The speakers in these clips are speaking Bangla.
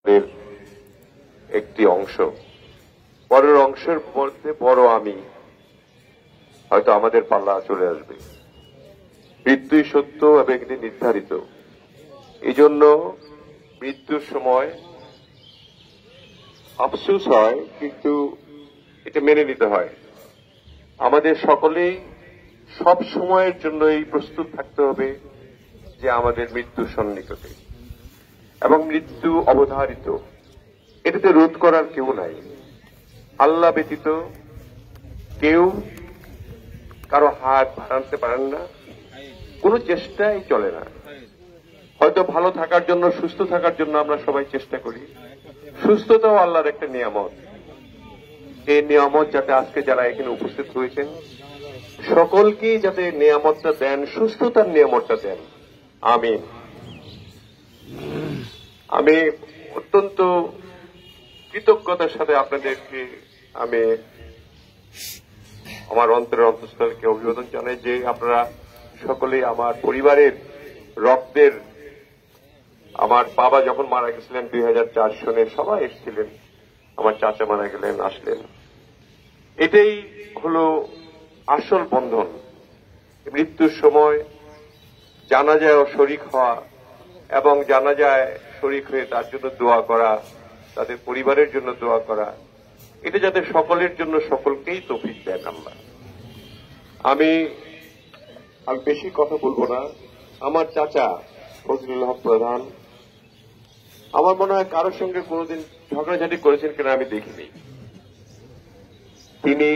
এর একটি অংশ, পরের অংশের মধ্যে বড় আমি, হয়তো আমাদের পাল্লা চলে আসবে। মৃত্যুই সত্য এবং এটি নির্ধারিত। এই জন্য মৃত্যুর সময় আফসোস হয়, কিন্তু এটা মেনে নিতে হয়। আমাদের সকলেই সব সময়ের জন্যই প্রস্তুত থাকতে হবে যে আমাদের মৃত্যু সন্নিকটে এবং মৃত্যু অবধারিত। এটাতে রোধ করার কেউ নাই। আল্লাহ ব্যতীত কেউ কারো হাত বাড়াতে পারেন না, কোনো চেষ্টাই চলে না। হয়তো ভালো থাকার জন্য, সুস্থ থাকার জন্য আমরা সবাই চেষ্টা করি। সুস্থতাও আল্লাহর একটা নিয়ামত। এই নিয়ামত যাতে আজকে যারা এখানে উপস্থিত হয়েছেন সকলকেই যাতে নিয়ামতটা দেন, সুস্থতার নিয়ামতটা দেন। আমিন। আমি অত্যন্ত কৃতজ্ঞতার সাথে আপনাদেরকে আমি আমার অন্তরের অন্তঃস্থলকে অভিবাদন জানাই যে আপনারা সকলেই আমার পরিবারের রক্তের। আমার বাবা যখন মারা গেছিলেন 2004 সনে সবাই এসেছিলেন। আমার চাচা মারা গেলেন, আসলেন। এটাই হলো আসল বন্ধন। মৃত্যুর সময় জানাজায় শরীক হওয়া এবং জানাজায় শরীক হয়ে তার জন্য দোয়া করা, তাদের পরিবারের জন্য দোয়া করা, এটা যাতে সকলের জন্য সকলকেই তৌফিক দেন আল্লাহ। আমি বেশি কথা বলবো না। আমার চাচা ফজলুল হক প্রধান, আমার মনে হয় কারোর সঙ্গে কোনোদিন ঝগড়াঝাটি করেছেন কিনা আমি দেখিনি। তিনি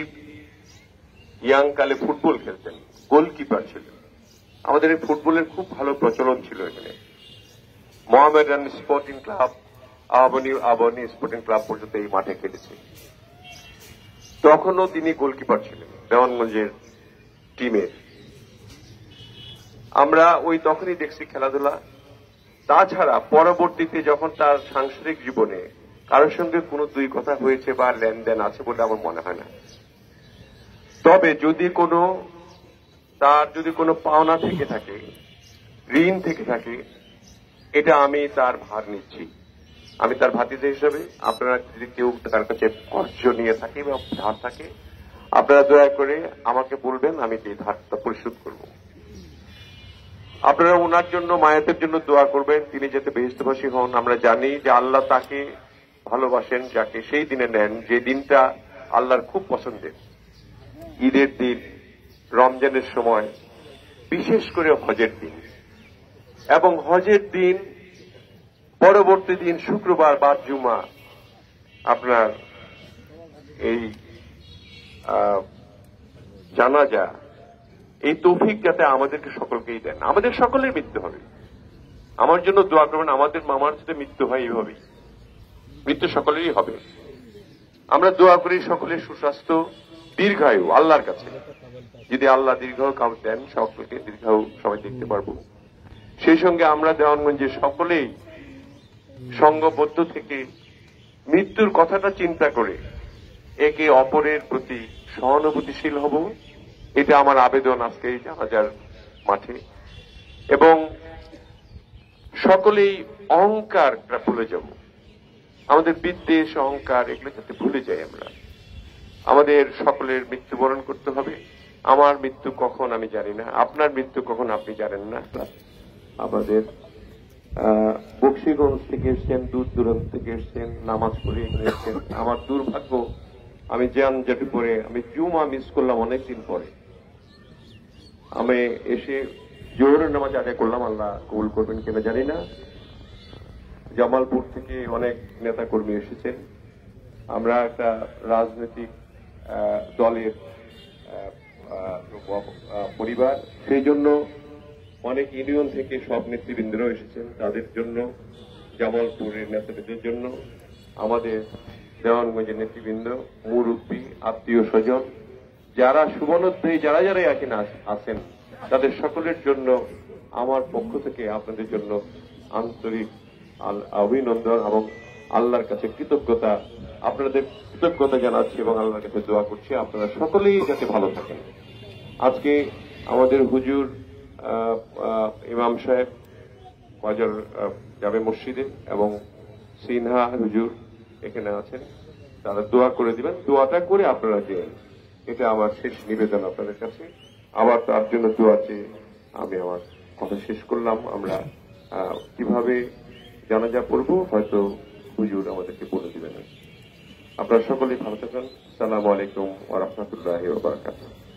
ইয়াং কালে ফুটবল খেলতেন, গোলকিপার ছিলেন। আমাদের এই ফুটবলের খুব ভালো প্রচলন ছিল এখানে। Mohammedan sporting club, Abahani sporting club পর্যন্ত এই মাঠে খেলেছে। তখনও তিনি গোলকিপার ছিলেন দেওয়ানগঞ্জের টিমের। আমরা ওই তখনই দেখছি খেলাধুলা। তাছাড়া পরবর্তীতে যখন তার সাংসারিক জীবনে কারোর সঙ্গে কোনো দুই কথা হয়েছে বা লেনদেন আছে বলে আমার মনে হয় না। তবে যদি কোনো পাওনা থেকে থাকে, ঋণ থেকে থাকে, এটা আমি তার ভার নিচ্ছি। আমি তার ভাতিজা হিসেবে, আপনারা যদি কেউ তার কাছে কর্জ নিয়ে থাকে বা ধার থাকে, আপনারা দয়া করে আমাকে বলবেন, আমি এই ধারটা পরিশোধ করব। আপনারা ওনার জন্য, মায়াতের জন্য দোয়া করবেন, তিনি যাতে বেহেশতবাসী হন। আমরা জানি যে আল্লাহ তাকে ভালোবাসেন যাকে সেই দিনে নেন যে দিনটা আল্লাহর খুব পছন্দের, ঈদের দিন, রমজানের সময়, বিশেষ করে হজের দিন। এবং হজের দিন পরবর্তী দিন শুক্রবার বা জুমা আপনার এই জানাজা, এই তৌফিক যাতে আমাদেরকে সকলকেই দেন। আমাদের সকলের মৃত্যু হবে। আমার জন্য দোয়া করবেন, আমাদের মামার সাথে মৃত্যু হয় এইভাবেই, মৃত্যু সকলেরই হবে। আমরা দোয়া করি সকলের সুস্বাস্থ্য, দীর্ঘায়ু আল্লাহর কাছে। যদি আল্লাহ দীর্ঘায়ু কাউ দেন, সকলকে দীর্ঘায়ু সবাই দেখতে পারবো। সেই সঙ্গে আমরা দেওয়ানগঞ্জে সকলেই সঙ্গবদ্ধ থেকে মৃত্যুর কথাটা চিন্তা করে একে অপরের প্রতি সহানুভূতিশীল হব। এটা আমার আবেদন আজকে এই জানাজার মাঠে। এবং সকলেই অহংকার ভুলে যাব, আমাদের বিদ্বেষ, অহংকার, এগুলো যাতে ভুলে যাই আমরা। আমাদের সকলের মৃত্যুবরণ করতে হবে। আমার মৃত্যু কখন আমি জানি না, আপনার মৃত্যু কখন আপনি জানেন না। আমাদের বক্সিগঞ্জ থেকে এসছেন, দূর দূরান্ত থেকে এসছেন, নামাজ পড়ে এখানে এসছেন। আমার দুর্ভাগ্য, আমি যেটি পরে আমি জুমা মিস করলাম অনেকদিন পরে। আমি এসে জোহরের নামাজ আদায় করলাম, আল্লাহ কবুল করবেন কিনা জানি না। জামালপুর থেকে অনেক নেতা কর্মী এসেছেন। আমরা একটা রাজনৈতিক দলের পরিবার, সেই জন্য অনেক ইউনিয়ন থেকে সব নেতৃবৃন্দরাও এসেছেন। তাদের জন্য, জামালপুরের নেতৃবৃন্দের জন্য, আমাদের দেওয়ানগঞ্জের নেতৃবৃন্দ, মুরব্বী, আত্মীয় স্বজন, যারা সুবর্ণোদ্যয়ী যারা এখানে আছেন, তাদের সকলের জন্য আমার পক্ষ থেকে আপনাদের জন্য আন্তরিক অভিনন্দন এবং আল্লাহর কাছে কৃতজ্ঞতা, আপনাদের কৃতজ্ঞতা জানাচ্ছি এবং আল্লাহর কাছে দোয়া করছি আপনারা সকলেই যাতে ভালো থাকেন। আজকে আমাদের হুজুর ইমাম সাহেব বাজার জামে মসজিদে এবং সিনহা হুজুর এখানে আছেন, তারা দোয়া করে দিবেন, দোয়াটা করে আপনারা দেন। এটা আমার শেষ নিবেদন আপনাদের কাছে। আবার তার জন্য দোয়া চেয়ে আমি আমার কথা শেষ করলাম। আমরা কিভাবে জানাজা পড়বো হয়তো হুজুর আমাদেরকে বলে দিবেন। আপনারা সকলেই ভালো থাকুন। আসসালামু আলাইকুম ওয়া রাহমাতুল্লাহি ওয়া বারাকাতুহু।